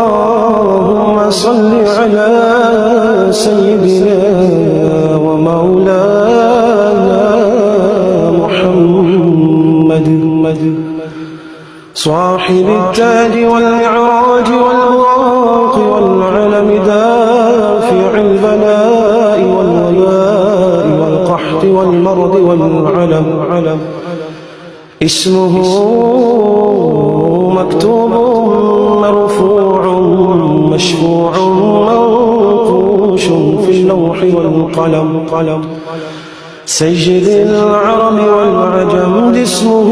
اللهم صل على سيدنا ومولانا محمد صاحب التاج والمعراج والبراق والعلم دافع البلاء والوباء والقحط والمرض والعلم اسمه مكتوب مرفوع مشفوع منقوش في اللوح والقلم سيد العرب والعجم اسمه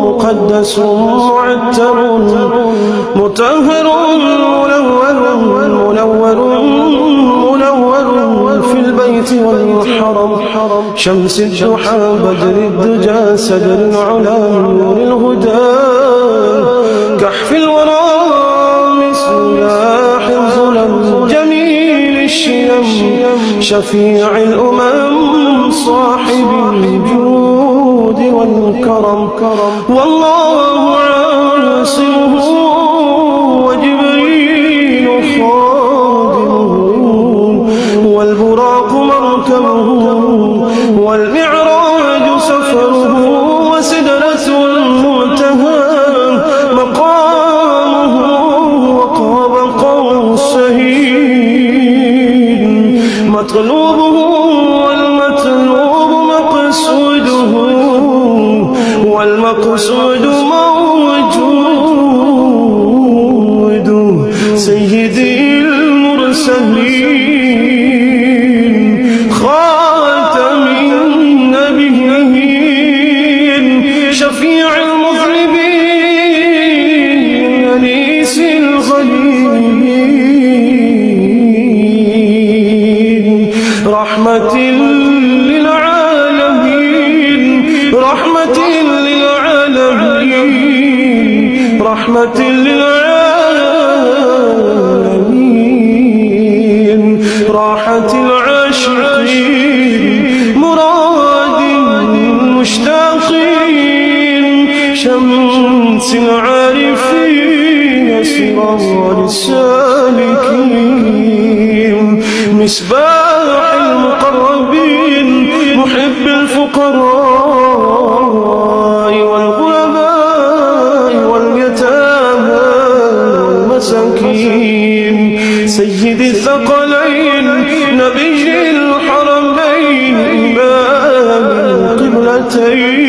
مقدس معتر مطهر منور في البيت والحرم شمس الضحى بدر الدجى سدر العلا نور الهدى كحف الورى مسلاح الظلم جميل الشيم شفيع الأمم صاحب الجود والكرم والله عاصمه وجبريل خادمه والبراق مركبه والمعراج سفره وسدرة المنتهى مقامه وقاب قوسين مطلوبه والمطلوب مقصوده والمقصود موجود سيدي المرسلين خاتم النبيين شفيع المذنبين أنيس الغليلين رحمة للعالمين رحمة للعالمين رحمة للعالمين راحة العاشقين مراد المشتاقين شمس العارفين سرار السالكين مصباح المقربين محب الفقراء والغرباء واليتامى والمساكين سيد الثقلين نبي الحرمين إمام القبلتين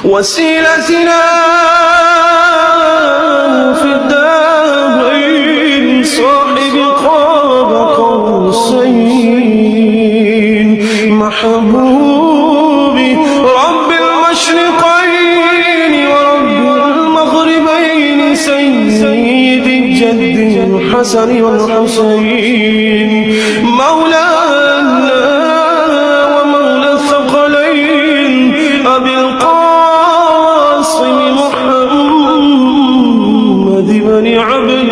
وسيلتنا في الدارين صاحب قاب قوسين محبوبي رب المشرقين ورب المغربين سيد الجد الحسن والحسين مولانا ومولى الثقلين أبي القاسم محمد بن عبد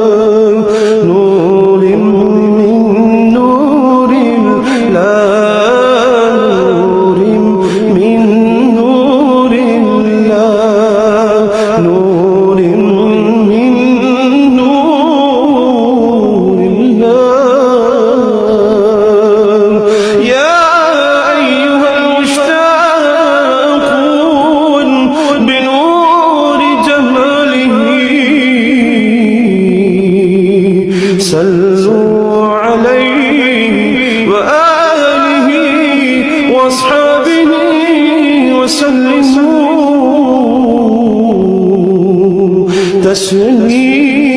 الله نور من نور الله نور من نور الله نور من نور الله يا أيها المشتاقون بنور جماله صلوا عليه وآله وأصحابه وسلموا تسليما